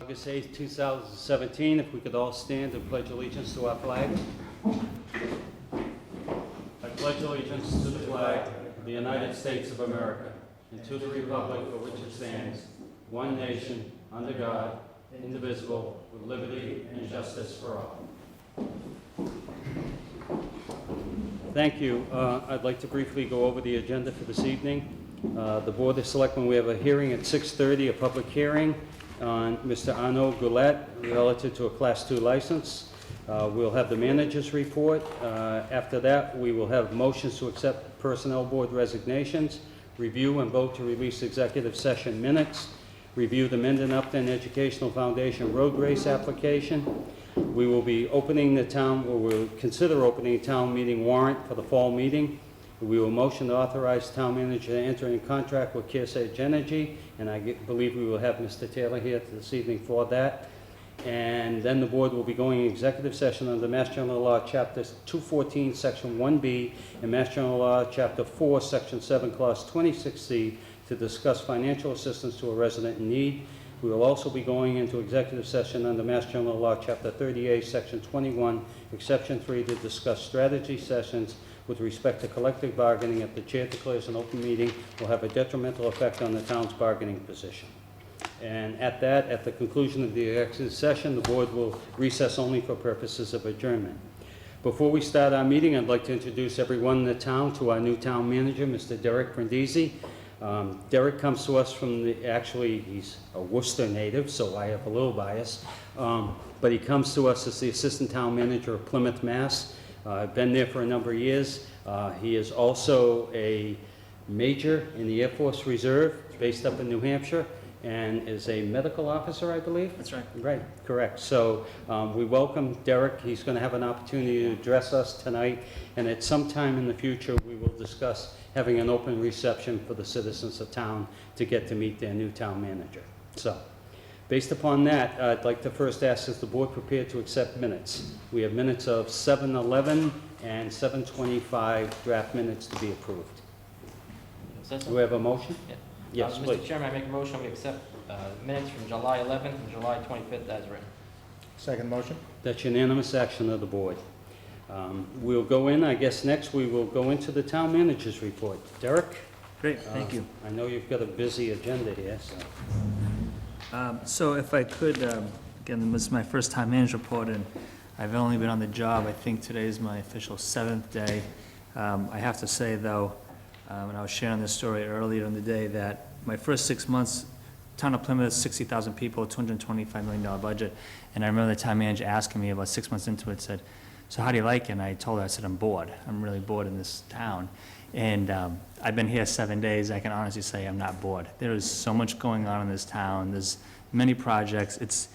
August 8th, 2017. If we could all stand and pledge allegiance to our flag. I pledge allegiance to the flag of the United States of America and to the republic for which it stands, one nation, under God, indivisible, with liberty and justice for all. Thank you. I'd like to briefly go over the agenda for this evening. The Board of Selectmen, we have a hearing at 6:30, a public hearing on Mr. Arnaud Goulet relative to a Class II license. We'll have the manager's report. After that, we will have motions to accept Personnel Board resignations, review and vote to release executive session minutes, review the Mendon Upton Educational Foundation road race application. We will be opening the town, or we'll consider opening a town meeting warrant for the fall meeting. We will motion to authorize town manager to enter in contract with Kearsarge Energy, and I believe we will have Mr. Taylor here this evening for that. And then the board will be going executive session under Mass General Law, Chapter 214, Section 1B, and Mass General Law, Chapter 4, Section 7, Clause 26C, to discuss financial assistance to a resident in need. We will also be going into executive session under Mass General Law, Chapter 38, Section 21, Exception 3, to discuss strategy sessions with respect to collective bargaining if the chair declares an open meeting will have a detrimental effect on the town's bargaining position. And at the conclusion of the executive session, the board will recess only for purposes of adjournment. Before we start our meeting, I'd like to introduce everyone in the town to our new town manager, Mr. Derek Brindisi. Derek comes to us from actually he's a Worcester native, so I have a little bias, but he comes to us as the assistant town manager of Plymouth, Mass. I've been there for a number of years. He is also a major in the Air Force Reserve, based up in New Hampshire, and is a medical officer, I believe? That's right. Right, correct. So we welcome Derek. He's going to have an opportunity to address us tonight, and at some time in the future, we will discuss having an open reception for the citizens of town to get to meet their new town manager. So, based upon that, I'd like to first ask, is the board prepared to accept minutes? We have minutes of 7:11 and 7:25 draft minutes to be approved. Do we have a motion? Yeah. Yes, please. Mr. Chairman, I make a motion we accept minutes from July 11th and July 25th as written. Second motion. That's unanimous action of the board. We'll go in, I guess next we will go into the town manager's report. Derek? Great, thank you. I know you've got a busy agenda here, so. So if I could, again, this is my first time manager report, and I've only been on the job, I think today is my official 7th day. I have to say, though, and I was sharing this story earlier in the day, that my first 6 months, town of Plymouth, 60,000 people, $225 million budget, and I remember the town manager asking me about 6 months into it, said, so how do you like it? And I told her, I said, I'm bored. I'm really bored in this town. And I've been here 7 days. I can honestly say I'm not bored. There is so much going on in this town. There's many projects.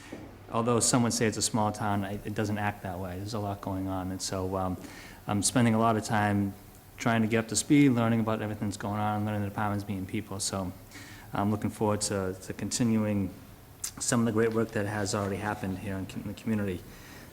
Although some would say it's a small town, it doesn't act that way. There's a lot going on. And so I'm spending a lot of time trying to get up to speed, learning about everything that's going on, learning the departments, meeting people. So I'm looking forward to continuing some of the great work that has already happened here in the community.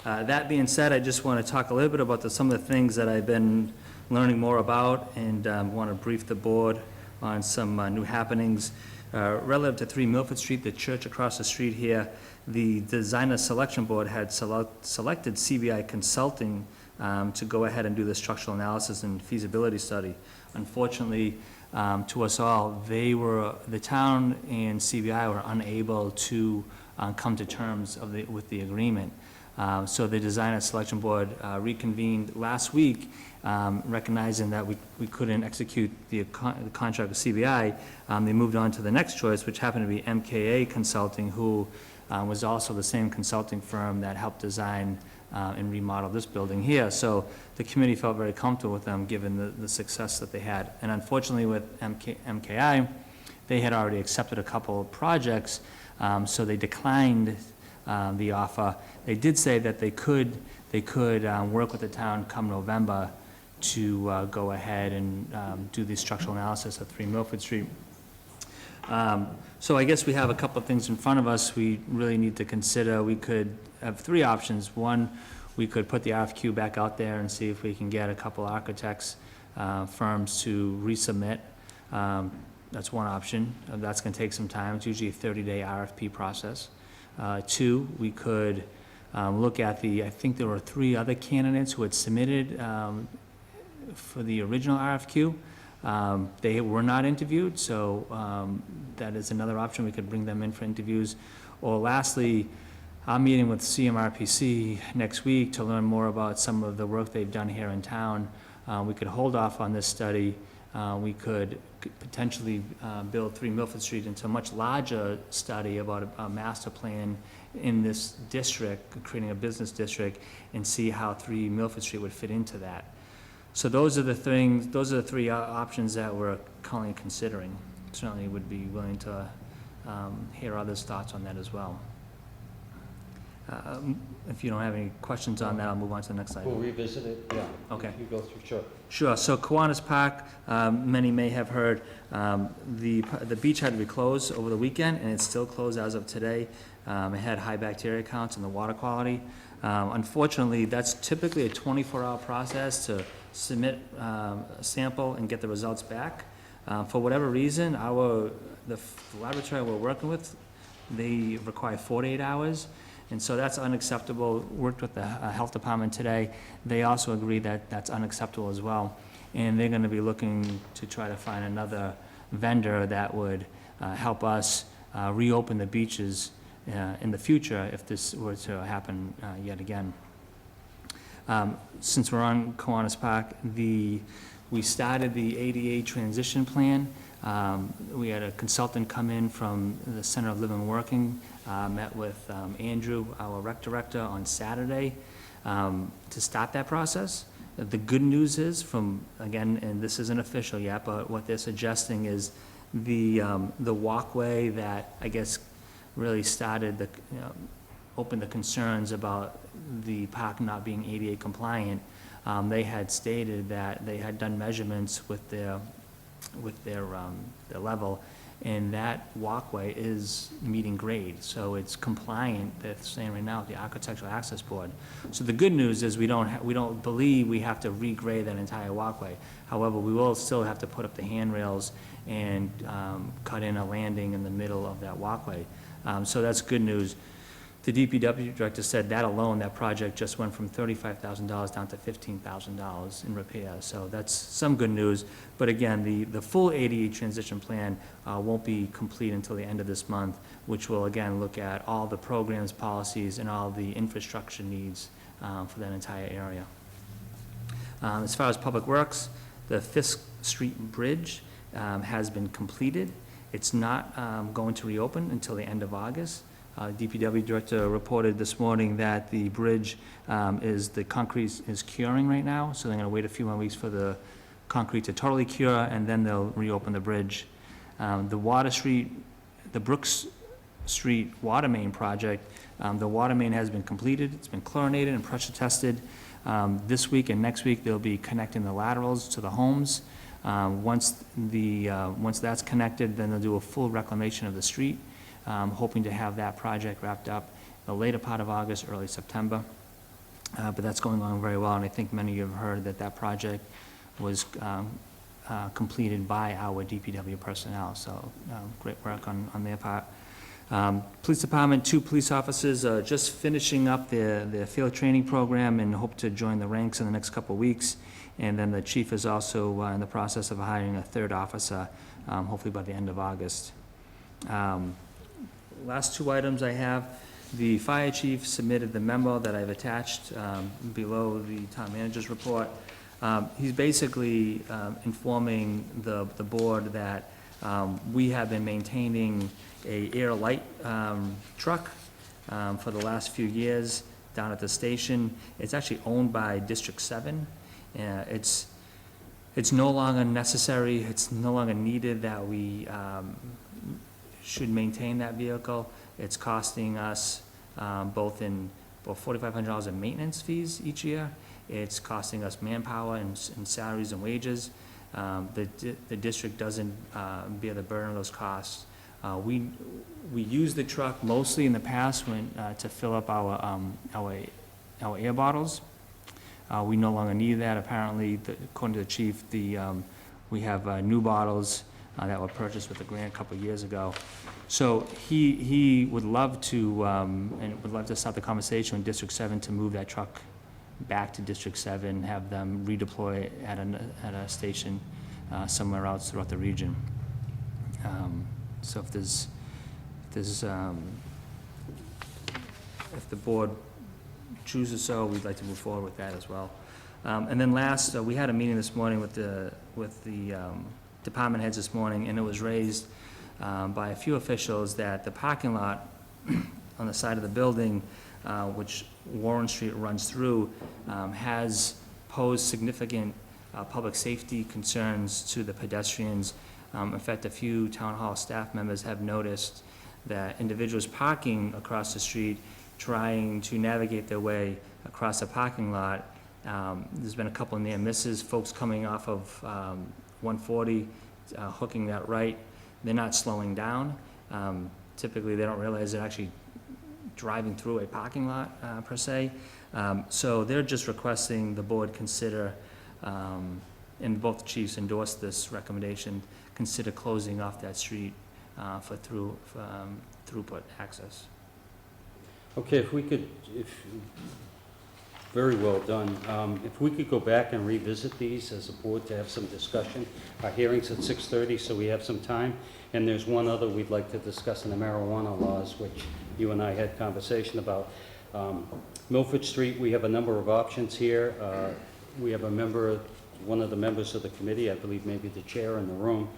That being said, I just want to talk a little bit about some of the things that I've been learning more about, and want to brief the board on some new happenings. Relative to 3 Milford Street, the church across the street here, the designer selection board had selected CBI Consulting to go ahead and do the structural analysis and feasibility study. Unfortunately, to us all, the town and CBI were unable to come to terms with the agreement. So the designer selection board reconvened last week, recognizing that we couldn't execute the contract with CBI. They moved on to the next choice, which happened to be MKA Consulting, who was also the same consulting firm that helped design and remodel this building here. So the committee felt very comfortable with them, given the success that they had. And unfortunately with MKI, they had already accepted a couple of projects, so they declined the offer. They did say that they could work with the town come November to go ahead and do the structural analysis of 3 Milford Street. So I guess we have a couple of things in front of us we really need to consider. We could have 3 options. One, we could put the RFQ back out there and see if we can get a couple architects firms to resubmit. That's one option. That's going to take some time. It's usually a 30-day RFP process. Two, we could look at I think there were 3 other candidates who had submitted for the original RFQ. They were not interviewed, so that is another option. We could bring them in for interviews. Or lastly, I'm meeting with CMRPC next week to learn more about some of the work they've done here in town. We could hold off on this study. We could potentially build 3 Milford Street into a much larger study about a master plan in this district, creating a business district, and see how 3 Milford Street would fit into that. So those are the 3 options that we're currently considering. Certainly would be willing to hear others' thoughts on that as well. If you don't have any questions on that, I'll move on to the next item. We'll revisit it, yeah. Okay. You go through, sure. Sure, so Kiwanis Park, many may have heard, the beach had to be closed over the weekend, and it's still closed as of today. It had high bacteria counts and the water quality. Unfortunately, that's typically a 24-hour process to submit a sample and get the results back. For whatever reason, the laboratory we're working with, they require 48 hours. And so that's unacceptable. Worked with the health department today. They also agree that that's unacceptable as well. And they're gonna be looking to try to find another vendor that would help us reopen the beaches in the future if this were to happen yet again. Since we're on Kiwanis Park, we started the ADA transition plan. We had a consultant come in from the Center of Living and Working, met with Andrew, our rec director, on Saturday to start that process. The good news is again, and this isn't official yet, but what they're suggesting is the walkway that I guess really started opened the concerns about the park not being ADA compliant. They had stated that they had done measurements with their level, and that walkway is meeting grade, so it's compliant. They're saying right now with the Architectural Access Board. So the good news is we don't believe we have to regrade that entire walkway. However, we will still have to put up the handrails and cut in a landing in the middle of that walkway. So that's good news. The DPW director said that alone, that project just went from $35,000 down to $15,000 in repairs. So that's some good news. But again, the full ADA transition plan won't be complete until the end of this month, which will again look at all the programs, policies, and all the infrastructure needs for that entire area. As far as Public Works, the Fisk Street Bridge has been completed. It's not going to reopen until the end of August. DPW director reported this morning that the bridge the concrete is curing right now, so they're gonna wait a few more weeks for the concrete to totally cure, and then they'll reopen the bridge. The Brooks Street water main project, the water main has been completed. It's been chlorinated and pressure tested. This week and next week, they'll be connecting the laterals to the homes. Once that's connected, then they'll do a full reclamation of the street. Hoping to have that project wrapped up the later part of August, early September. But that's going on very well, and I think many of you have heard that project was completed by our DPW personnel, so great work on their part. Police Department, 2 police officers are just finishing up their field training program and hope to join the ranks in the next couple of weeks. And then the chief is also in the process of hiring a 3rd officer, hopefully by the end of August. Last 2 items I have, the fire chief submitted the memo that I've attached below the town manager's report. He's basically informing the board that we have been maintaining a air light truck for the last few years down at the station. It's actually owned by District 7. It's no longer necessary, it's no longer needed that we should maintain that vehicle. It's costing us both $4,500 in maintenance fees each year. It's costing us manpower and salaries and wages. The district doesn't bear the burden of those costs. We use the truck mostly in the past to fill up our air bottles. We no longer need that. Apparently, according to the chief, we have new bottles that were purchased with a grant a couple of years ago. So he would love to, and would love to start the conversation with District 7 to move that truck back to District 7, have them redeploy at a station somewhere else throughout the region. So if the board chooses so, we'd like to move forward with that as well. And then last, we had a meeting this morning with the department heads this morning, and it was raised by a few officials that the parking lot on the side of the building, which Warren Street runs through, has posed significant public safety concerns to the pedestrians. In fact, a few town hall staff members have noticed that individuals parking across the street, trying to navigate their way across the parking lot, there's been a couple of near misses, folks coming off of 140, hooking that right. They're not slowing down. Typically, they don't realize they're actually driving through a parking lot, per se. So they're just requesting the board consider, and both chiefs endorsed this recommendation, consider closing off that street for throughput access. Okay, very well done. If we could go back and revisit these as a board to have some discussion. Our hearing's at 6:30, so we have some time. And there's one other we'd like to discuss in the marijuana laws, which you and I had conversation about. Milford Street, we have a number of options here. We have one of the members of the committee, I believe maybe the chair in the room.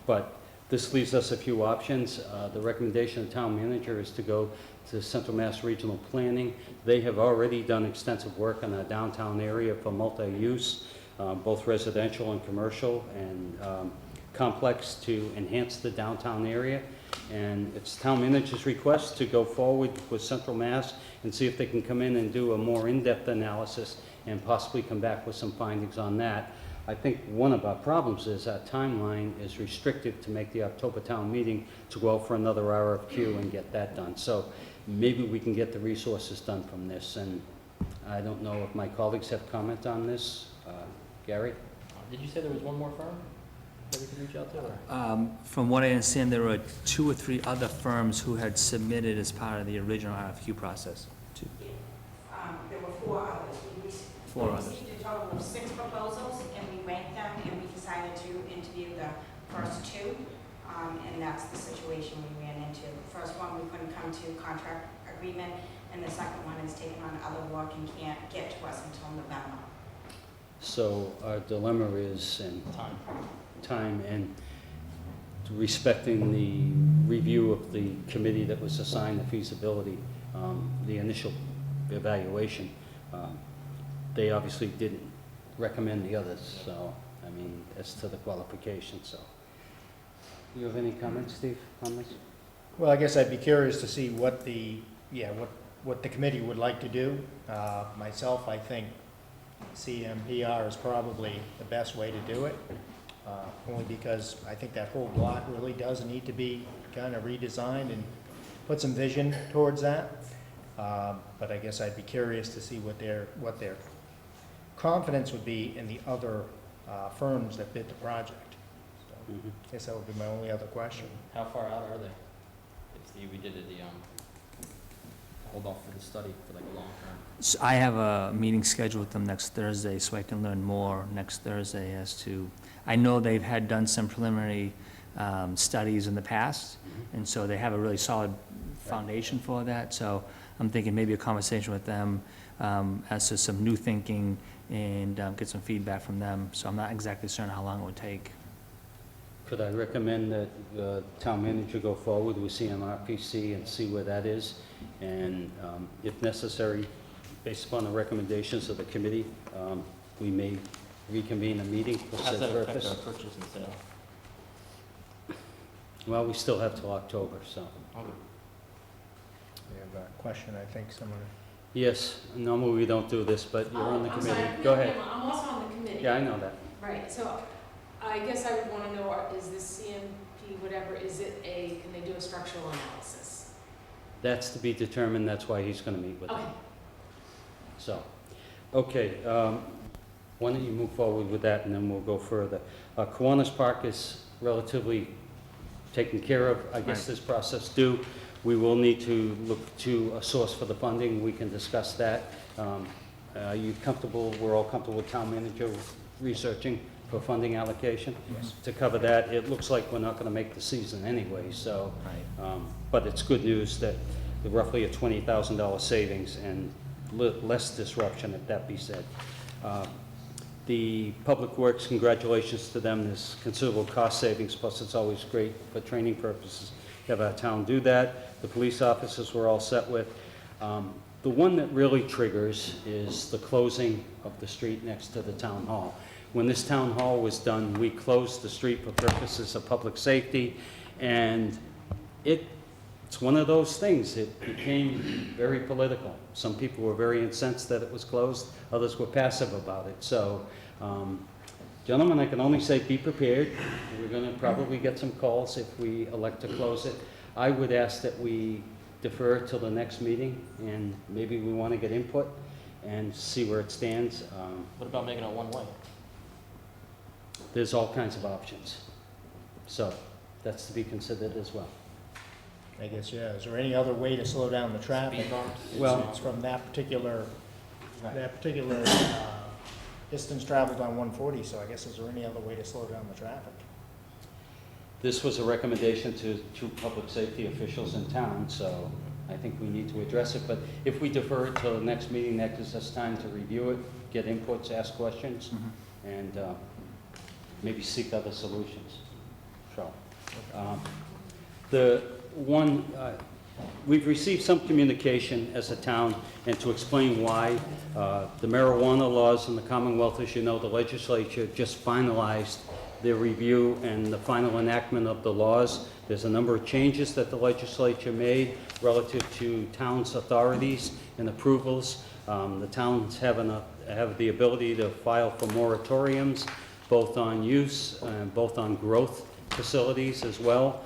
But this leaves us a few options. The recommendation of the town manager is to go to Central Mass Regional Planning. They have already done extensive work on our downtown area for multi-use, both residential and commercial, and complex to enhance the downtown area. And it's town manager's request to go forward with Central Mass and see if they can come in and do a more in-depth analysis and possibly come back with some findings on that. I think one of our problems is our timeline is restricted to make the October town meeting to go out for another RFQ and get that done. So maybe we can get the resources done from this. And I don't know if my colleagues have comment on this. Gary? Did you say there was one more firm that we could reach out to? Or? From what I understand, there were 2 or 3 other firms who had submitted as part of the original RFQ process. There were 4 others. We received a total of 6 proposals, and we ranked them, and we decided to interview the first 2, and that's the situation we ran into. The first one, we couldn't come to contract agreement, and the second one is taking on other work and can't get to us until November. So our dilemma is time and respecting the review of the committee that was assigned the feasibility, the initial evaluation. They obviously didn't recommend the others, so, I mean, as to the qualifications, so. You have any comments, Steve, on this? Well, I guess I'd be curious to see what the committee would like to do. Myself, I think CMPR is probably the best way to do it, only because I think that whole block really does need to be kind of redesigned and put some vision towards that. But I guess I'd be curious to see what their confidence would be in the other firms that bid the project. So I guess that would be my only other question. How far out are they? If we did the hold off for the study for like a long term. So I have a meeting scheduled with them next Thursday, so I can learn more next Thursday as to, I know they've had done some preliminary studies in the past, and so they have a really solid foundation for that. So I'm thinking maybe a conversation with them as to some new thinking and get some feedback from them. So I'm not exactly certain how long it would take. Could I recommend that the town manager go forward with CMRPC and see where that is? And if necessary, based upon the recommendations of the committee, we may reconvene a meeting for How's said that affect purpose. our purchase and sale? Well, we still have till October, so. Okay. We have a question, I think, someone. Yes, normally we don't do this, but you're on the I'm committee. sorry. Go ahead. I'm also on the committee. Yeah, I know that. Right, so I guess I would want to know, is this CMP, whatever, can they do a structural analysis? That's to be determined, that's why he's gonna meet with them. Okay. So, okay, why don't you move forward with that and then we'll go further. Kiwanis Park is relatively taken care of, I guess, Right. this process due. We will need to look to a source for the funding. We can discuss that. Are you comfortable, we're all comfortable with town manager researching for funding allocation? Yes. To cover that, it looks like we're not gonna make the season anyway, so, Right. but it's good news that roughly a $20,000 savings and less disruption, if that be said. The Public Works, congratulations to them. There's considerable cost savings, plus it's always great for training purposes to have our town do that. The police officers we're all set with. The one that really triggers is the closing of the street next to the town hall. When this town hall was done, we closed the street for purposes of public safety, and it's one of those things. It became very political. Some people were very incensed that it was closed, others were passive about it. So, gentlemen, I can only say be prepared. We're gonna probably get some calls if we elect to close it. I would ask that we defer till the next meeting, and maybe we wanna get input and see where it stands. What about making it one-way? There's all kinds of options. So, that's to be considered as well. I guess, yeah. Is there any other way to slow down the traffic? Speed bumps? Well- It's from that particular, Right. distance traveled on 140, so I guess is there any other way to slow down the traffic? This was a recommendation to public safety officials in town, so I think we need to address it. But if we defer it till the next meeting, that gives us time to review it, get inputs, ask questions, and maybe seek other solutions. So, the one, we've received some communication as a town, and to explain why, the marijuana laws in the Commonwealth, as you know, the legislature just finalized their review and the final enactment of the laws. There's a number of changes that the legislature made relative to towns' authorities and approvals. The towns have the ability to file for moratoriums, both on use and both on growth facilities as well.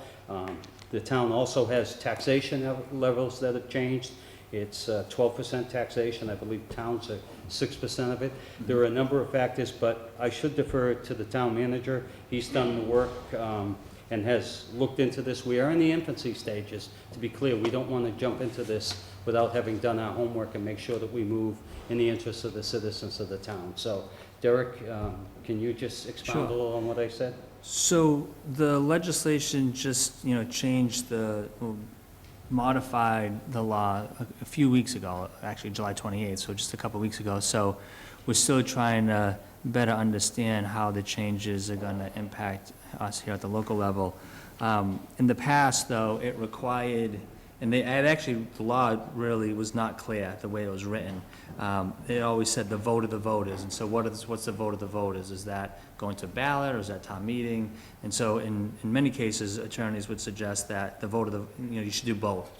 The town also has taxation levels that have changed. It's 12% taxation. I believe towns are 6% of it. There are a number of factors, but I should defer to the town manager. He's done the work and has looked into this. We are in the infancy stages. To be clear, we don't want to jump into this without having done our homework and make sure that we move in the interest of the citizens of the town. So, Derek, can you just expound a Sure. little on what I said? So the legislation just, changed modified the law a few weeks ago, actually July 28th, so just a couple weeks ago. So we're still trying to better understand how the changes are going to impact us here at the local level. In the past, though, it required, and the law really was not clear the way it was written. It always said the vote of the voters, and so what's the vote of the voters? Is that going to ballot, or is that town meeting? And so in many cases, attorneys would suggest that the vote of the, you should do both,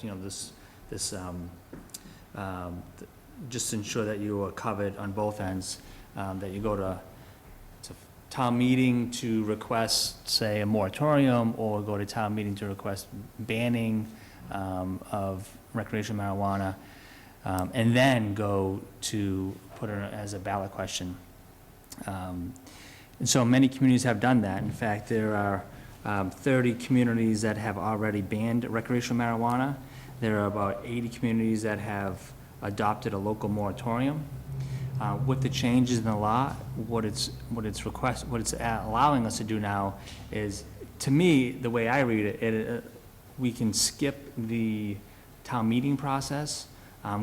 just to ensure that you are covered on both ends, that you go to town meeting to request, say, a moratorium, or go to town meeting to request banning of recreational marijuana, and then go to put it as a ballot question. And so many communities have done that. In fact, there are 30 communities that have already banned recreational marijuana. There are about 80 communities that have adopted a local moratorium. With the changes in the law, what it's allowing us to do now is, to me, the way I read it, we can skip the town meeting process,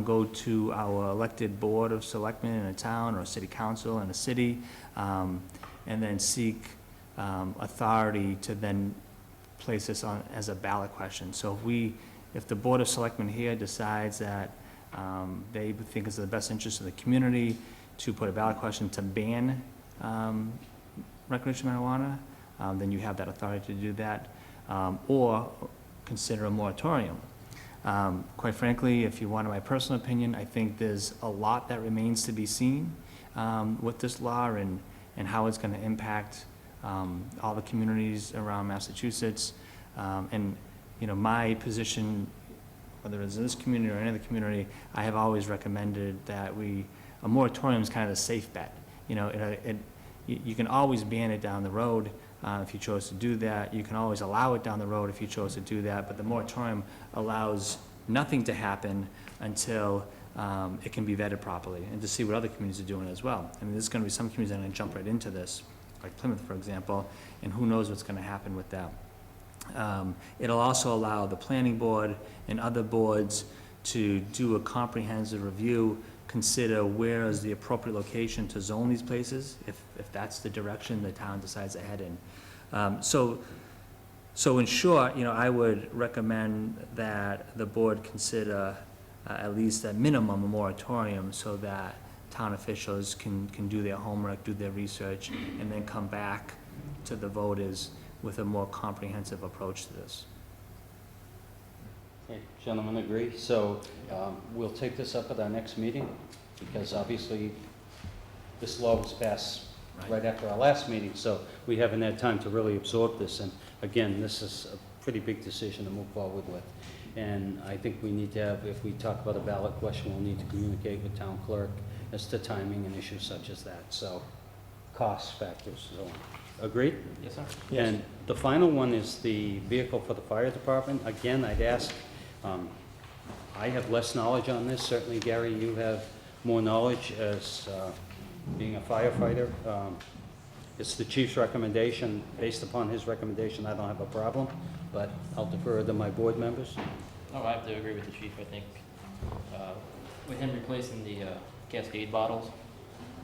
go to our elected board of selectmen in a town, or a city council in a city, and then seek authority to then place this on as a ballot question. So if the board of selectmen here decides that they think it's in the best interest of the community to put a ballot question to ban recreational marijuana, then you have that authority to do that, or consider a moratorium. Quite frankly, if you wanted my personal opinion, I think there's a lot that remains to be seen with this law, and how it's going to impact all the communities around Massachusetts. And my position, whether it's in this community or any other community, I have always recommended that a moratorium is kind of a safe bet. You can always ban it down the road, if you chose to do that. You can always allow it down the road if you chose to do that, but the moratorium allows nothing to happen until it can be vetted properly, and to see what other communities are doing as well. I mean, there's gonna be some communities that are gonna jump right into this, like Plymouth, for example, and who knows what's gonna happen with that. It'll also allow the planning board and other boards to do a comprehensive review, consider where is the appropriate location to zone these places, if that's the direction the town decides to head in. So in short, I would recommend that the board consider at least at minimum a moratorium, so that town officials can do their homework, do their research, and then come back to the voters with a more comprehensive approach to this. Okay, gentlemen agree, so we'll take this up at our next meeting, because obviously this law was passed right after our last meeting, so we haven't had time to really absorb this, and again, this is a pretty big decision to move forward with. And I think we need to have, if we talk about a ballot question, we'll need to communicate with town clerk as to timing and issues such as that, so cost factors, so on. Agreed? Yes, sir. And the final one is the vehicle for the fire department. Again, I'd ask, I have less knowledge on this. Certainly, Gary, you have more knowledge as being a firefighter. It's the chief's recommendation. Based upon his recommendation, I don't have a problem, but I'll defer to my board members. Oh, I have to agree with the chief. I think with him replacing the Cascade bottles,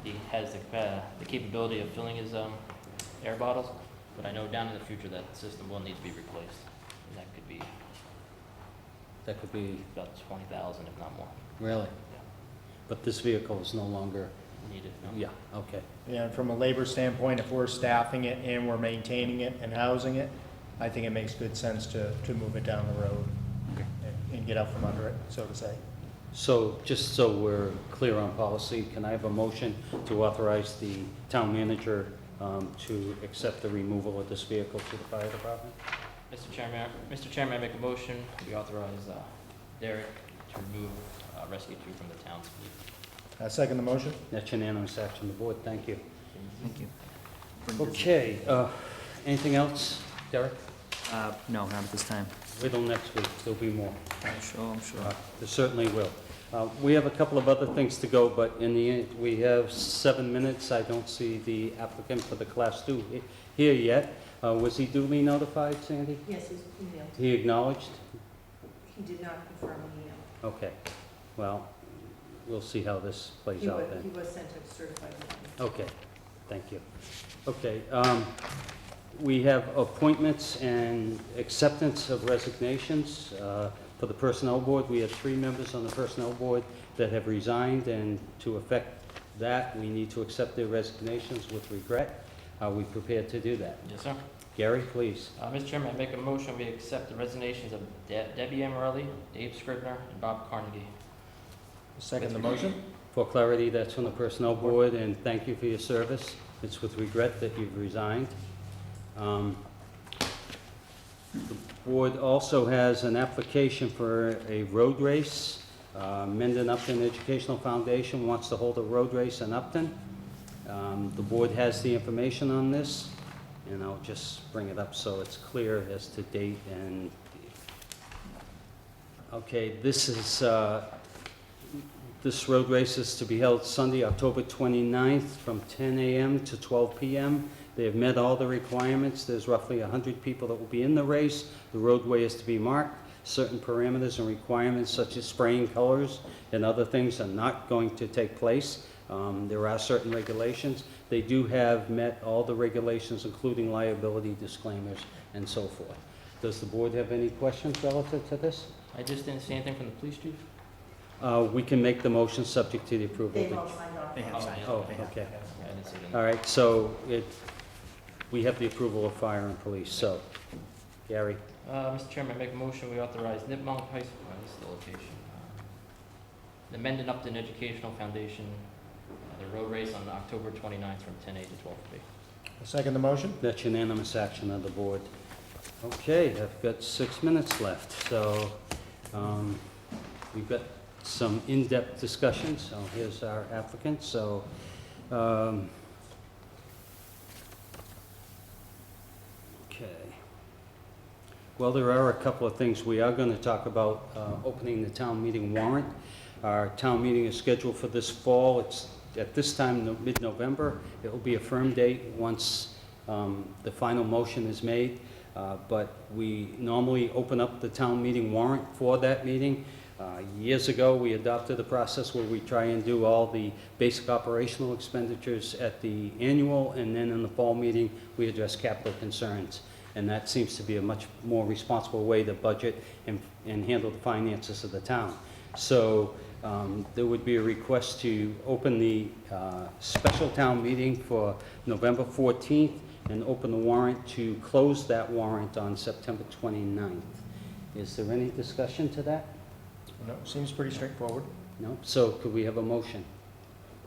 he has the capability of filling his air bottles, but I know down in the future that system will need to be replaced, and that could be about 20,000, if not more. Really? Yeah. But this vehicle is no longer, Needed. No? yeah, okay. Yeah, and from a labor standpoint, if we're staffing it and we're maintaining it and housing it, I think it makes good sense to move it down the road and get out from under it, so to say. So, just so we're clear on policy, can I have a motion to authorize the town manager to accept the removal of this vehicle to the fire department? Mr. Chairman, I make a motion, we authorize Derek to remove Rescue 2 from the town's fleet. I second the motion. That's unanimous action of the board, thank you. Thank you. Okay, anything else, Derek? No, not at this time. Wait till next week, there'll be more. I'm sure. There certainly will. We have a couple of other things to go, but in the end, we have 7 minutes. I don't see the applicant for the Class 2 here yet. Was he duly notified, Sandy? Yes, he's emailed. He acknowledged? He did not confirm an email. Okay, well, we'll see how this plays out then. He was sent a certified mail. Okay, thank you. Okay, we have appointments and acceptance of resignations. For the Personnel Board, we have 3 members on the Personnel Board that have resigned, and to effect that, we need to accept their resignations with regret. Are we prepared to do that? Yes, sir. Gary, please. Mr. Chairman, I make a motion, we accept the resignations of Debbie Amarelli, Dave Scribner, and Bob Carnegie. Second the motion. For clarity, that's from the Personnel Board, and thank you for your service. It's with regret that you've resigned. The board also has an application for a road race. Mendon Upton Educational Foundation wants to hold a road race in Upton. The board has the information on this, and I'll just bring it up so it's clear as to date and... Okay, this road race is to be held Sunday, October 29th from 10 a.m. to 12 p.m. They have met all the requirements. There's roughly 100 people that will be in the race. The roadway is to be marked. Certain parameters and requirements such as spraying colors and other things are not going to take place. There are certain regulations. They do have met all the regulations, including liability disclaimers and so forth. Does the board have any questions relative to this? I just didn't see anything from the police chief. We can make the motion subject to the approval. They've all signed off. They have signed. Oh, They have. okay. I didn't see it. All right, so we have the approval of fire and police, so, Gary, Mr. Chairman, I make a motion, we authorize Nipmuc High School, this is the location. The Mendon Upton Educational Foundation, the road race on October 29th from 10 a to 12 p. Second the motion. that's unanimous action of the board. Okay, I've got 6 minutes left, so we've got some in-depth discussion, so here's our applicant, so Okay. Well, there are a couple of things. We are going to talk about opening the town meeting warrant. Our town meeting is scheduled for this fall. It's at this time, mid-November. It will be a firm date once the final motion is made. But we normally open up the town meeting warrant for that meeting. Years ago, we adopted a process where we try and do all the basic operational expenditures at the annual, and then in the fall meeting, we address capital concerns. And that seems to be a much more responsible way to budget and handle the finances of the town. So there would be a request to open the special town meeting for November 14th and open the warrant to close that warrant on September 29th. Is there any discussion to that? No, seems pretty straightforward. No? So could we have a motion?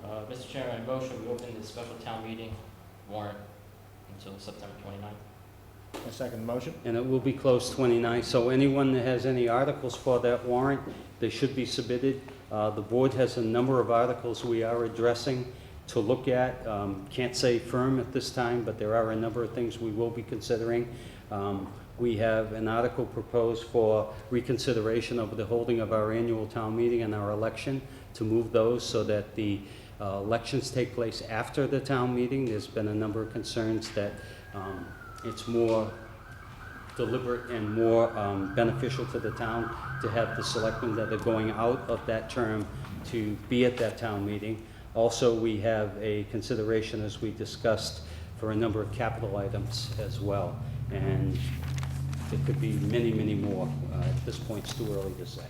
Mr. Chairman, I motion we open the special town meeting warrant until September 29th. A second motion? And it will be closed 29th. So anyone that has any articles for that warrant, they should be submitted. The board has a number of articles we are addressing to look at. Can't say firm at this time, but there are a number of things we will be considering. We have an article proposed for reconsideration of the holding of our annual town meeting and our election, to move those so that the elections take place after the town meeting. There's been a number of concerns that it's more deliberate and more beneficial to the town to have the selectmen that are going out of that term to be at that town meeting. Also, we have a consideration, as we discussed, for a number of capital items as well. And there could be many, many more. At this point, it's too early to say.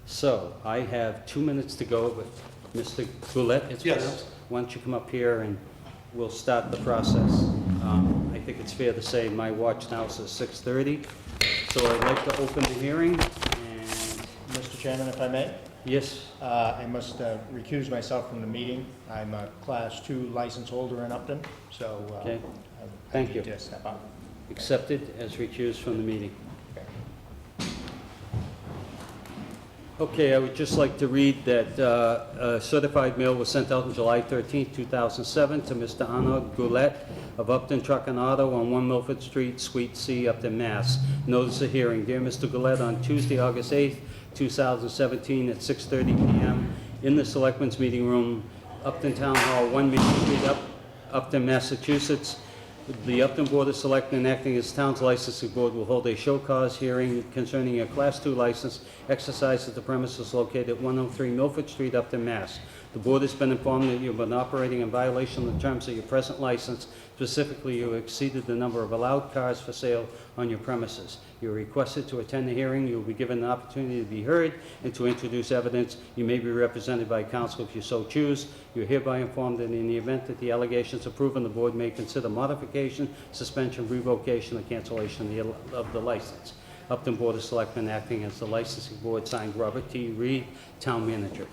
So I have 2 minutes to go, but Mr. Goulet, it's pronounced. Why don't you come up here and we'll start the process. I think it's fair to say my watch now says 6:30. So I'd like to open the hearing, and Mr. Chairman, if I may? yes, I must recuse myself from the meeting. I'm a Class 2 license holder in Upton, so okay, I Thank need you. to step up. accepted as recused from the meeting. Okay, I would just like to read that a certified mail was sent out on July 13, 2007 to Mr. Arnaud Goulet of Upton Truck and Auto on 1 Milford Street, Suite C, Upton, Mass. Notice of hearing. Dear Mr. Goulet, on Tuesday, August 8, 2017 at 6:30 p.m. in the Selectmen's Meeting Room, Upton Town Hall, 1 Main Street, Upton, Massachusetts. The Upton Board of Selectmen, acting as town's licensing board, will hold a show cause hearing concerning a Class 2 license exercised at the premises located at 103 Milford Street, Upton, Mass. The board has been informed that you have been operating in violation of the terms of your present license. Specifically, you exceeded the number of allowed cars for sale on your premises. You are requested to attend the hearing. You will be given an opportunity to be heard and to introduce evidence. You may be represented by counsel if you so choose. You are hereby informed that in the event that the allegations are proven, the board may consider modification, suspension, revocation, or cancellation of the license. Upton Board of Selectmen, acting as the licensing board, signed Robert T. Reed, Town Manager.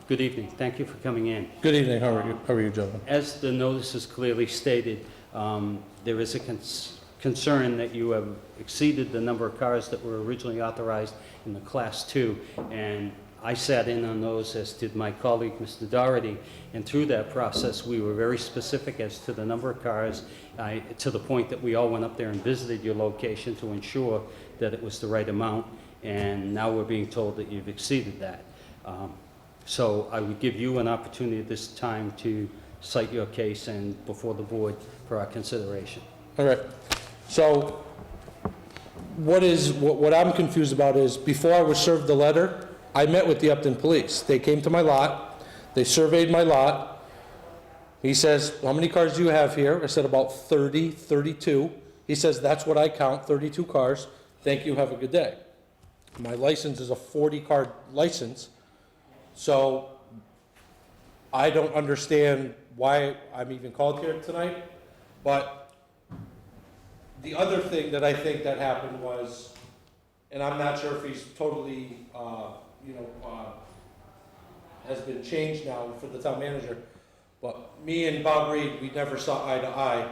Good evening. Thank you for coming in. Good evening. How are you? How are you, gentlemen? As the notice is clearly stated, there is a concern that you have exceeded the number of cars that were originally authorized in the Class 2, and I sat in on those, as did my colleague, Mr. Doherty, and through that process, we were very specific as to the number of cars, to the point that we all went up there and visited your location to ensure that it was the right amount, and now we're being told that you've exceeded that. So I would give you an opportunity at this time to cite your case and before the board for our consideration. All right. So what I'm confused about is, before I was served the letter, I met with the Upton Police. They came to my lot. They surveyed my lot. He says, how many cars do you have here? I said, about 30, 32. He says, that's what I count, 32 cars. Thank you, have a good day. My license is a 40-car license, so I don't understand why I'm even called here tonight. But the other thing that I think that happened was, and I'm not sure if he's totally, has been changed now for the town manager, but me and Bob Reed, we never saw eye to eye.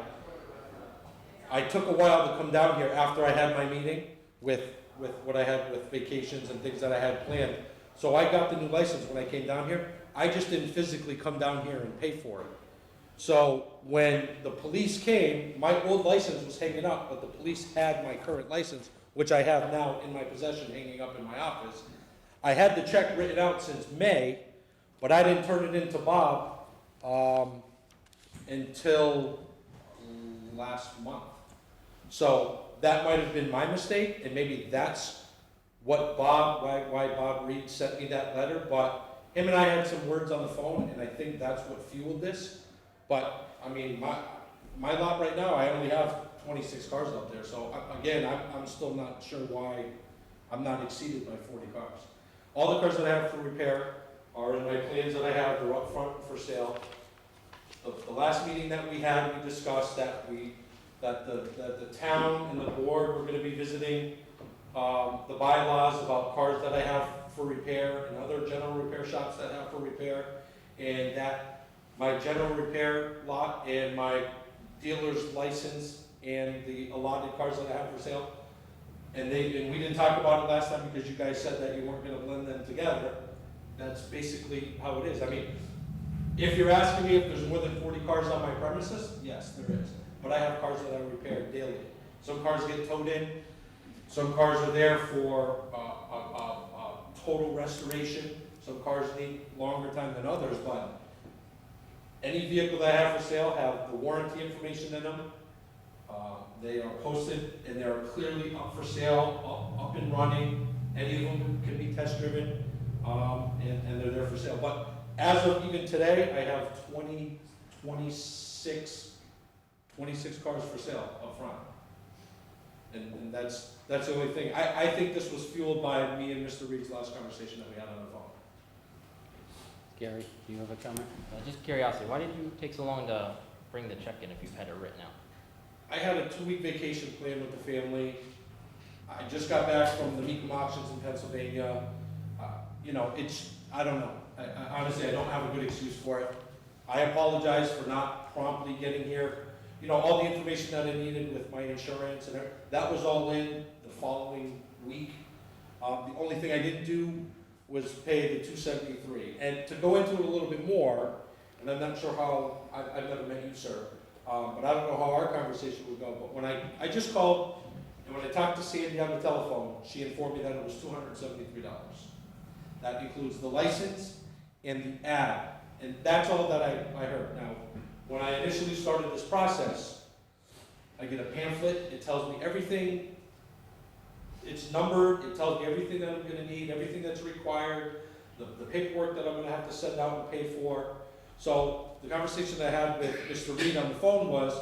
I took a while to come down here after I had my meeting with what I had with vacations and things that I had planned. So I got the new license when I came down here. I just didn't physically come down here and pay for it. So when the police came, my old license was hanging up, but the police had my current license, which I have now in my possession, hanging up in my office. I had the check written out since May, but I didn't turn it into Bob until last month. So that might have been my mistake, and maybe that's what why Bob Reed sent me that letter, but him and I had some words on the phone, and I think that's what fueled this. But, I mean, my lot right now, I only have 26 cars up there, so again, I'm still not sure why I'm not exceeded by 40 cars. All the cars that I have for repair are in my plans that I have, they're up front for sale. The last meeting that we had, we discussed that the town and the board were gonna be visiting the bylaws about cars that I have for repair and other general repair shops that have for repair, and that my general repair lot and my dealer's license and the allotted cars that I have for sale, and we didn't talk about it last time because you guys said that you weren't gonna blend them together. That's basically how it is. I mean, if you're asking me if there's more than 40 cars on my premises, yes, there is. But I have cars that I repair daily. Some cars get towed in, some cars are there for total restoration, some cars need longer time than others, but any vehicle that I have for sale have the warranty information in them. They are posted and they're clearly up for sale, up and running. Any of them can be test driven, and they're there for sale. But as of even today, I have 26 cars for sale up front. And that's the only thing. I think this was fueled by me and Mr. Reed's last conversation that we had on the phone. Gary, do you have a comment? Just curiosity, why did you take so long to bring the check in if you've had it written out? I had a 2-week vacation planned with the family. I just got back from the Mecum auctions in Pennsylvania. I don't know. Honestly, I don't have a good excuse for it. I apologize for not promptly getting here. All the information that I needed with my insurance and everything, that was all in the following week. The only thing I didn't do was pay the $273. And to go into it a little bit more, and I'm not sure how, I've never met you, sir, but I don't know how our conversation would go, but when I just called, and when I talked to Sandy on the telephone, she informed me that it was $273. That includes the license and the ad, and that's all that I heard. Now, when I initially started this process, I get a pamphlet, it tells me everything, it's numbered, it tells me everything that I'm gonna need, everything that's required, the paperwork that I'm gonna have to send out and pay for. So the conversation that I had with Mr. Reed on the phone was,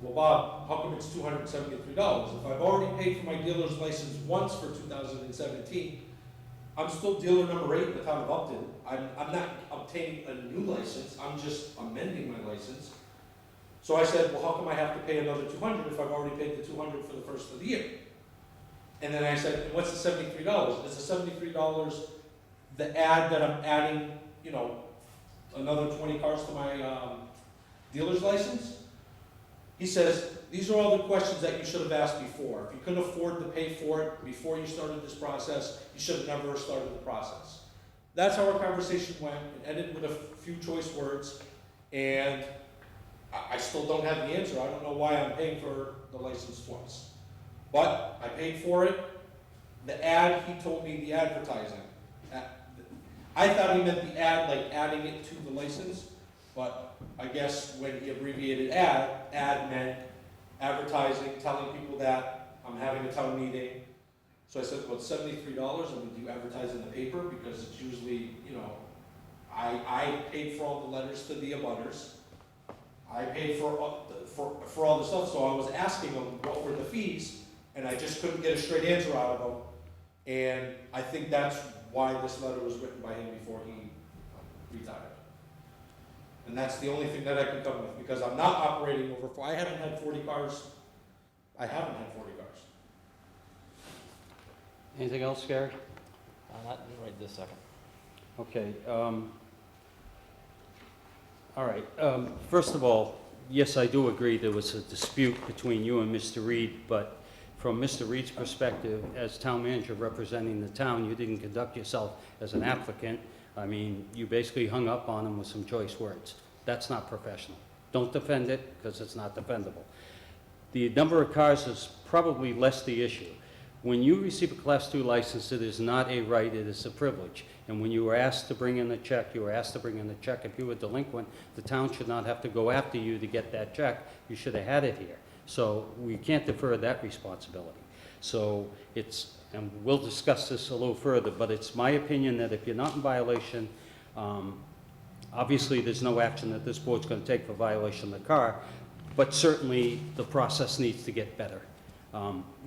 well, Bob, how come it's $273? If I've already paid for my dealer's license once for 2017, I'm still dealer number 8 in the town of Upton. I'm not obtaining a new license, I'm just amending my license. So I said, well, how come I have to pay another $200 if I've already paid the $200 for the first of the year? And then I said, and what's the $73? Is the $73 the ad that I'm adding, another 20 cars to my dealer's license? He says, these are all the questions that you should have asked before. If you couldn't afford to pay for it before you started this process, you should have never started the process. That's how our conversation went. It ended with a few choice words, and I still don't have the answer. I don't know why I'm paying for the license twice. But I paid for it. The ad, he told me the advertising. I thought he meant the ad, like adding it to the license, but I guess when he abbreviated ad meant advertising, telling people that I'm having a town meeting. So I said, well, it's $73, and do you advertise in the paper? Because it's usually, I paid for all the letters to the abutters. I paid for all the stuff, so I was asking them what were the fees, and I just couldn't get a straight answer out of them. And I think that's why this letter was written by him before he retired. And that's the only thing that I can come with, because I'm not operating over, I haven't had 40 cars. I haven't had 40 cars. Anything else, Gary? Not right this second. Okay. All right. First of all, yes, I do agree there was a dispute between you and Mr. Reed, but from Mr. Reed's perspective, as town manager representing the town, you didn't conduct yourself as an applicant. I mean, you basically hung up on him with some choice words. That's not professional. Don't defend it, because it's not defendable. The number of cars is probably less the issue. When you receive a Class II license, it is not a right, it is a privilege. And when you were asked to bring in a check, you were asked to bring in a check. If you were delinquent, the town should not have to go after you to get that check. You should have had it here. So we can't defer that responsibility. So it's, and we'll discuss this a little further, but it's my opinion that if you're not in violation, obviously there's no action that this board's going to take for violation of the car, but certainly the process needs to get better.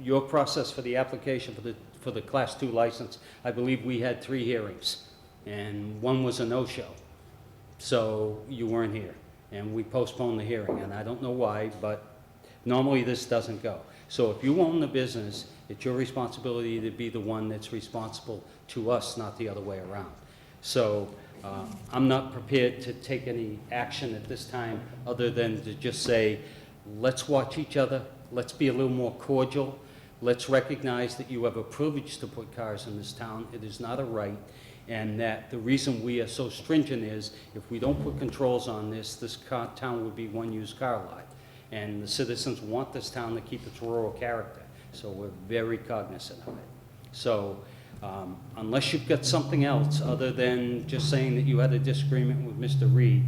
Your process for the application for the Class II license, I believe we had 3 hearings, and one was a no-show. So you weren't here, and we postponed the hearing, and I don't know why, but normally this doesn't go. So if you own the business, it's your responsibility to be the one that's responsible to us, not the other way around. So I'm not prepared to take any action at this time other than to just say, let's watch each other, let's be a little more cordial, let's recognize that you have a privilege to put cars in this town. It is not a right, and that the reason we are so stringent is if we don't put controls on this, this town would be one used car lot. And the citizens want this town to keep its rural character, so we're very cognizant of it. So unless you've got something else other than just saying that you had a disagreement with Mr. Reed,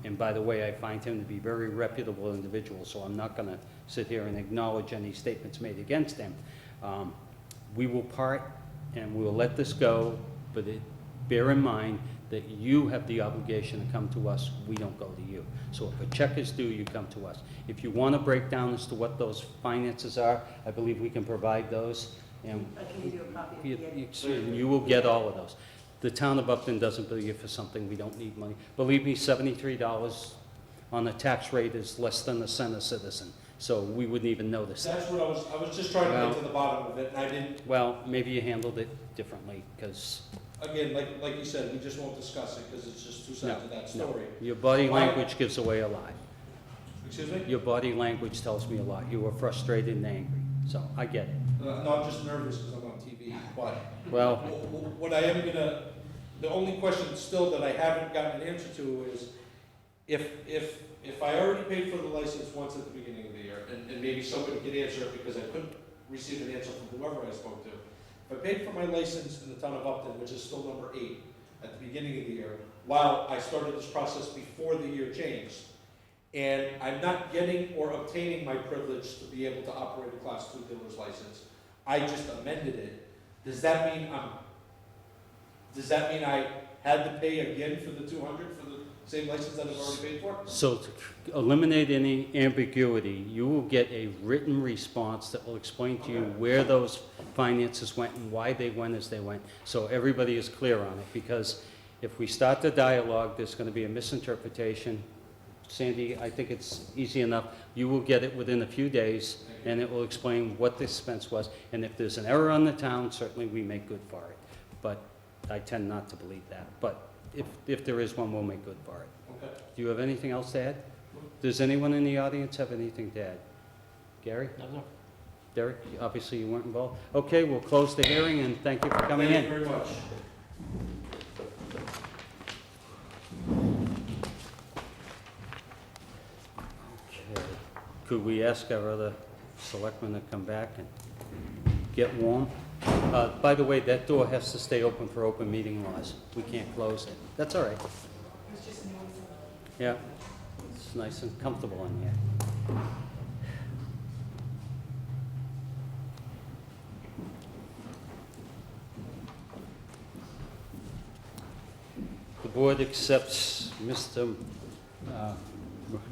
and by the way, I find him to be a very reputable individual, so I'm not going to sit here and acknowledge any statements made against him. We will part and we will let this go, but bear in mind that you have the obligation to come to us. We don't go to you. So if a check is due, you come to us. If you want to break down as to what those finances are, I believe we can provide those. And I can give you a copy of the you will get all of those. The town of Upton doesn't bill you for something we don't need money. Believe me, $73 on the tax rate is less than a cent a citizen, so we wouldn't even notice that. That's what I was just trying to get to the bottom of it, and I didn't, Well, maybe you handled it differently, because again, like you said, we just won't discuss it, because it's just two sides of that story. your body language gives away a lot. Excuse me? Your body language tells me a lot. You were frustrated and angry, so I get it. No, I'm just nervous because I'm on TV, but Well, what I am gonna, the only question still that I haven't gotten an answer to is, if I already paid for the license once at the beginning of the year, and maybe somebody could answer it because I couldn't receive an answer from whoever I spoke to. If I paid for my license in the town of Upton, which is still number 8 at the beginning of the year, while I started this process before the year changed, and I'm not getting or obtaining my privilege to be able to operate a Class II dealer's license, I just amended it. Does that mean I had to pay again for the 200 for the same license that I've already paid for? so to eliminate any ambiguity, you will get a written response that will explain to you where those finances went and why they went as they went, so everybody is clear on it, because if we start the dialogue, there's going to be a misinterpretation. Sandy, I think it's easy enough. You will get it within a few days, and it will explain what the expense was, and if there's an error on the town, certainly we make good for it, but I tend not to believe that, but if there is one, we'll make good for it. Okay. Do you have anything else to add? Does anyone in the audience have anything to add? Gary? No. Derek? Obviously you weren't involved. Okay, we'll close the hearing, and thank you for coming in. Thank you very much. Okay. Could we ask our other selectmen to come back and get warm? By the way, that door has to stay open for open meeting laws. We can't close it. That's all right. It's just noisy. Yeah, it's nice and comfortable in here. The board accepts Mr.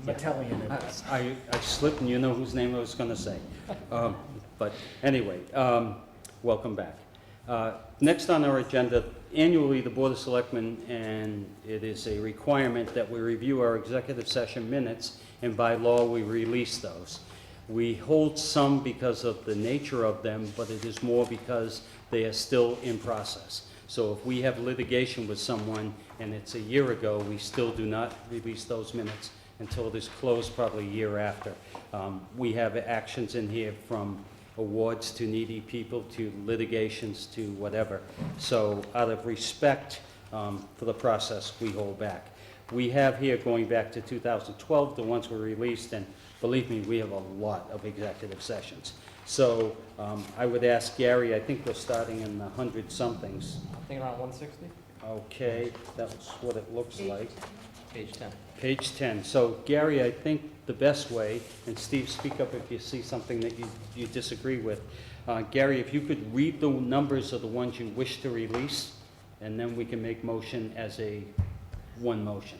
Metellian it is. I slipped, and you know whose name I was going to say. But anyway, welcome back. Next on our agenda, annually, the Board of Selectmen, and it is a requirement that we review our executive session minutes, and by law, we release those. We hold some because of the nature of them, but it is more because they are still in process. So if we have litigation with someone and it's a year ago, we still do not release those minutes until it is closed, probably a year after. We have actions in here from awards to needy people, to litigations, to whatever. So out of respect for the process, we hold back. We have here, going back to 2012, the ones were released, and believe me, we have a lot of executive sessions. So I would ask Gary, I think we're starting in the 100-somethings. I think around 160, Okay, that's what it looks like. page 10. Page 10. So Gary, I think the best way, and Steve, speak up if you see something that you disagree with. Gary, if you could read the numbers of the ones you wish to release, and then we can make motion as a one motion.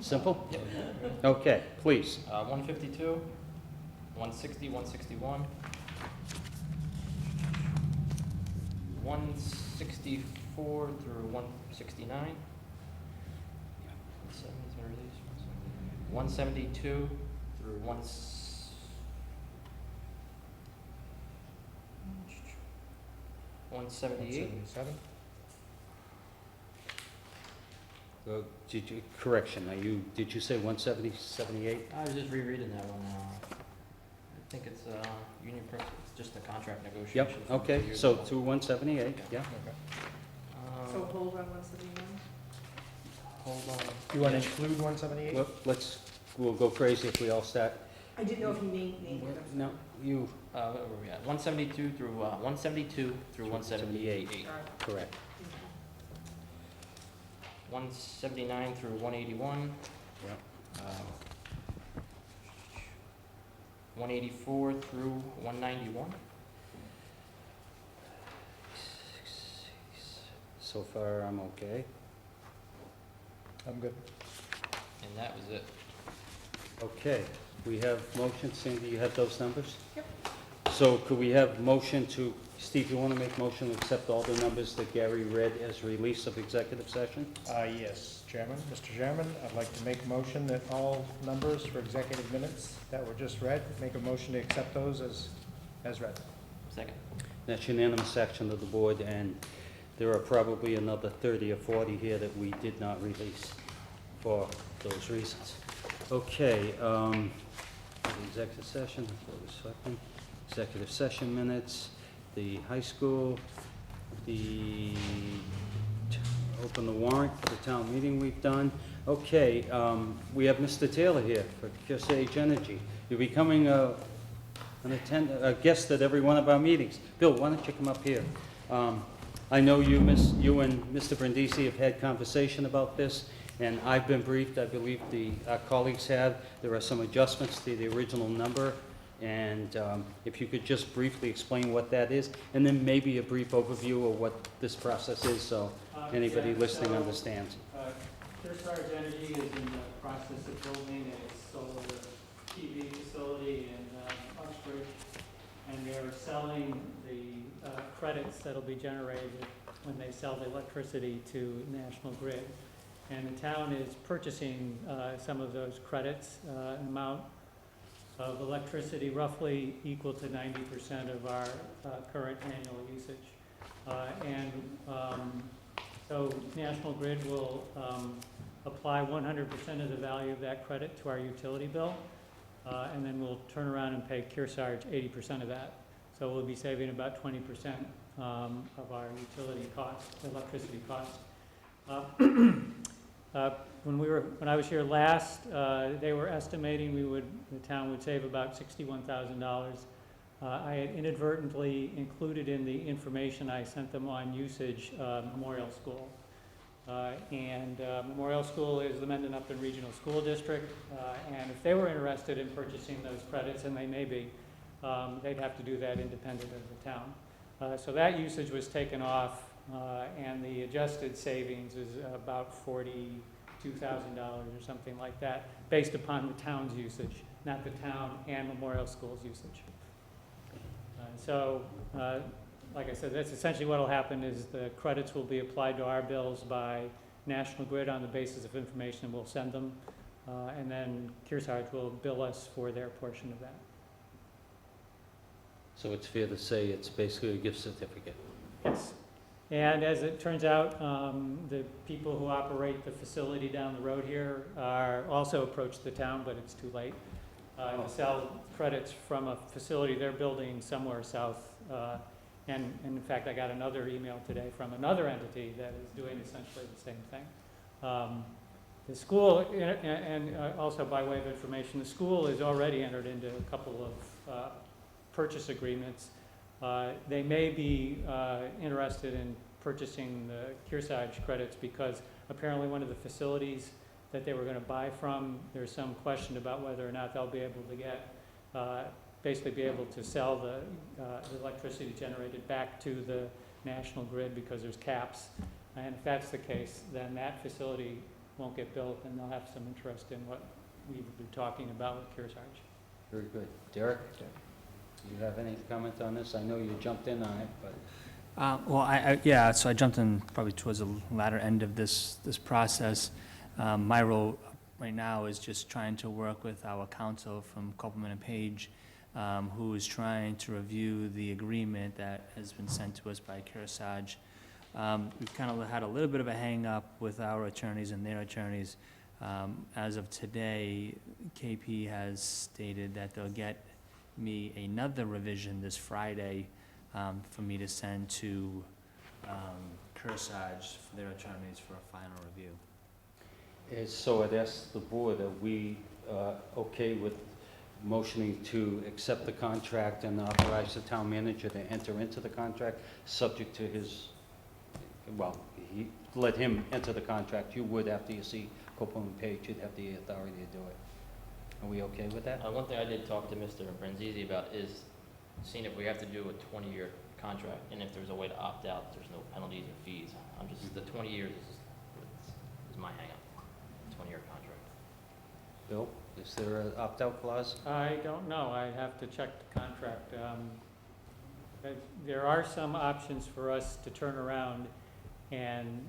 Simple? Yep. Okay, please. 152, 160, 161, 164 through 169. 172 through 178. 177? Correction, did you say 170, 78? I was just rereading that one. I think it's union principal. It's just the contract negotiation. Yep, from okay, 2 years so ago. to 178, yeah. So hold on 171? Hold on. You want to include 178? Well, we'll go crazy if we all start. I didn't know if you named it. No, you, Where were we at? 172 through 172 through 178. Sorry. correct. 179 through 181. Yep. 184 through 191. So far, I'm okay. I'm good. And that was it. Okay, we have motion. Sandy, you have those numbers? Yep. So could we have motion to, Steve, you want to make motion to accept all the numbers that Gary read as release of executive session? Yes, Chairman. Mr. Chairman, I'd like to make a motion that all numbers for executive minutes that were just read, make a motion to accept those as read. Second. That's unanimous action of the board, and there are probably another 30 or 40 here that we did not release for those reasons. Okay, the executive session, executive session minutes, the high school, open the warrant for the town meeting we've done. Okay, we have Mr. Taylor here for Kearsarge Energy. You're becoming a guest at every one of our meetings. Bill, why don't you come up here? I know you and Mr. Brindisi have had conversation about this, and I've been briefed. I believe our colleagues have. There are some adjustments to the original number, and if you could just briefly explain what that is, and then maybe a brief overview of what this process is, so anybody listening understands. Kearsarge Energy is in the process of building a solar PV facility in Uxbridge, and they're selling the credits that'll be generated when they sell the electricity to National Grid. And the town is purchasing some of those credits, an amount of electricity roughly equal to 90% of our current annual usage. So National Grid will apply 100% of the value of that credit to our utility bill, and then we'll turn around and pay Kearsarge 80% of that. So we'll be saving about 20% of our utility costs, electricity costs. When I was here last, they were estimating the town would save about $61,000. I had inadvertently included in the information I sent them on usage Memorial School. Memorial School is the Mendon-Upton Regional School District, and if they were interested in purchasing those credits, and they may be, they'd have to do that independent of the town. So that usage was taken off, and the adjusted savings is about $42,000 or something like that, based upon the town's usage, not the town and Memorial School's usage. Like I said, that's essentially what will happen is the credits will be applied to our bills by National Grid on the basis of information we'll send them, and then Kearsarge will bill us for their portion of that. So it's fair to say it's basically a gift certificate. Yes. And as it turns out, the people who operate the facility down the road here are also approached the town, but it's too late. To sell credits from a facility they're building somewhere south. And in fact, I got another email today from another entity that is doing essentially the same thing. The school, and also by way of information, the school has already entered into a couple of purchase agreements. They may be interested in purchasing the Kearsarge credits because apparently one of the facilities that they were going to buy from, there's some question about whether or not they'll be able to get, basically be able to sell the electricity generated back to the national grid because there's caps. And if that's the case, then that facility won't get built and they'll have some interest in what we've been talking about with Kearsarge. Very good. Derek, do you have any comment on this? I know you jumped in on it, but. Well, yeah, so I jumped in probably towards the latter end of this process. My role right now is just trying to work with our counsel from Copeland and Page, who is trying to review the agreement that has been sent to us by Kearsarge. We've kind of had a little bit of a hang-up with our attorneys and their attorneys. As of today, KP has stated that they'll get me another revision this Friday for me to send to Kearsarge for their attorneys for a final review. So I'd ask the board, are we okay with motioning to accept the contract and authorize the town manager to enter into the contract, subject to his, well, let him enter the contract. You would, after you see Copeland and Page, you'd have the authority to do it. Are we okay with that? One thing I did talk to Mr. Branzizi about is seeing if we have to do a 20-year contract, and if there's a way to opt out, there's no penalties or fees. I'm just, the 20 years is my hang-up, 20-year contract. Bill, is there an opt-out clause? I don't know, I have to check the contract. There are some options for us to turn around and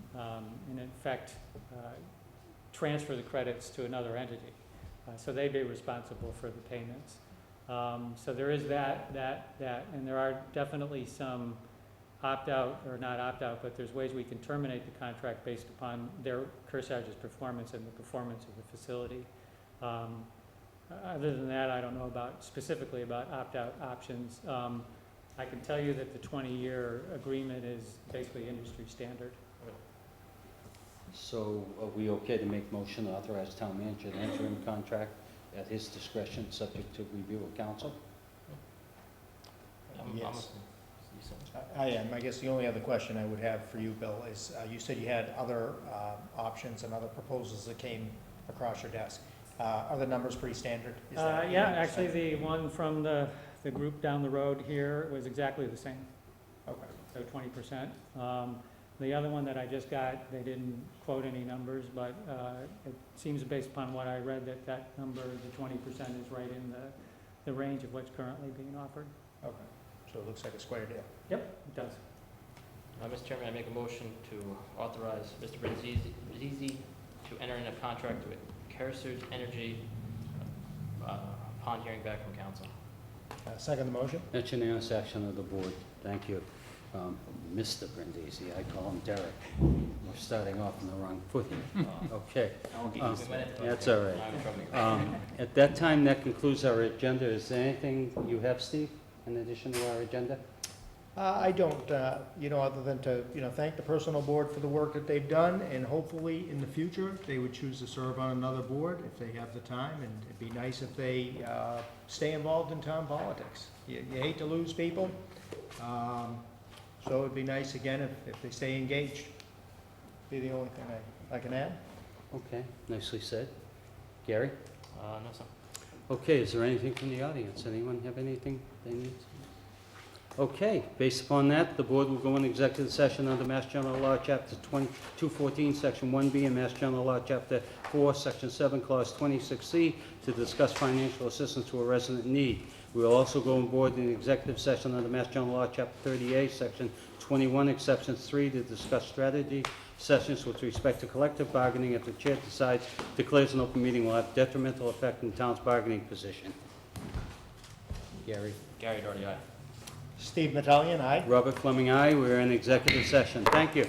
in effect, transfer the credits to another entity. So they'd be responsible for the payments. So there is that, and there are definitely some opt-out, or not opt-out, but there's ways we can terminate the contract based upon their Kearsarge's performance and the performance of the facility. Other than that, I don't know specifically about opt-out options. I can tell you that the 20-year agreement is basically industry standard. So are we okay to make motion to authorize town manager to enter in contract at his discretion, subject to review of council? Yes. I am. I guess the only other question I would have for you, Bill, is you said you had other options and other proposals that came across your desk. Are the numbers pretty standard? Is that Yeah, 80%? actually the one from the group down the road here was exactly the same, Okay. so 20%. The other one that I just got, they didn't quote any numbers, but it seems based upon what I read that number, the 20% is right in the range of what's currently being offered. Okay. So it looks like a square deal. Yep, it does. Mr. Chairman, I make a motion to authorize Mr. Branzizi to enter into a contract with Kearsarge Energy upon hearing back from council. Second the motion? That's unanimous action of the board. Thank you. Mr. Brindisi, I call him Derek. We're starting off on the wrong foot here. Okay. That's all right. At that time, that concludes our agenda. Is there anything you have, Steve, in addition to our agenda? I don't, other than to, thank the personal board for the work that they've done, and hopefully in the future, they would choose to serve on another board if they have the time, and it'd be nice if they stay involved in town politics. You hate to lose people, so it'd be nice, again, if they stay engaged. Be the only thing I can add. Okay, nicely said. Gary? No, sir. Okay, is there anything from the audience? Anyone have anything they need? Okay, based upon that, the board will go in executive session under Mass General Law, Chapter 214, Section 1B, and Mass General Law, Chapter 4, Section 7, Clause 26C, to discuss financial assistance to a resident in need. We will also go on board in executive session under Mass General Law, Chapter 38, Section 21, Exception 3, to discuss strategy sessions with respect to collective bargaining if the chair decides declares an open meeting will have detrimental effect on the town's bargaining position. Gary? Gary Doherty, aye. Steve Metallion, aye. Robert Fleming, aye. We're in executive session. Thank you.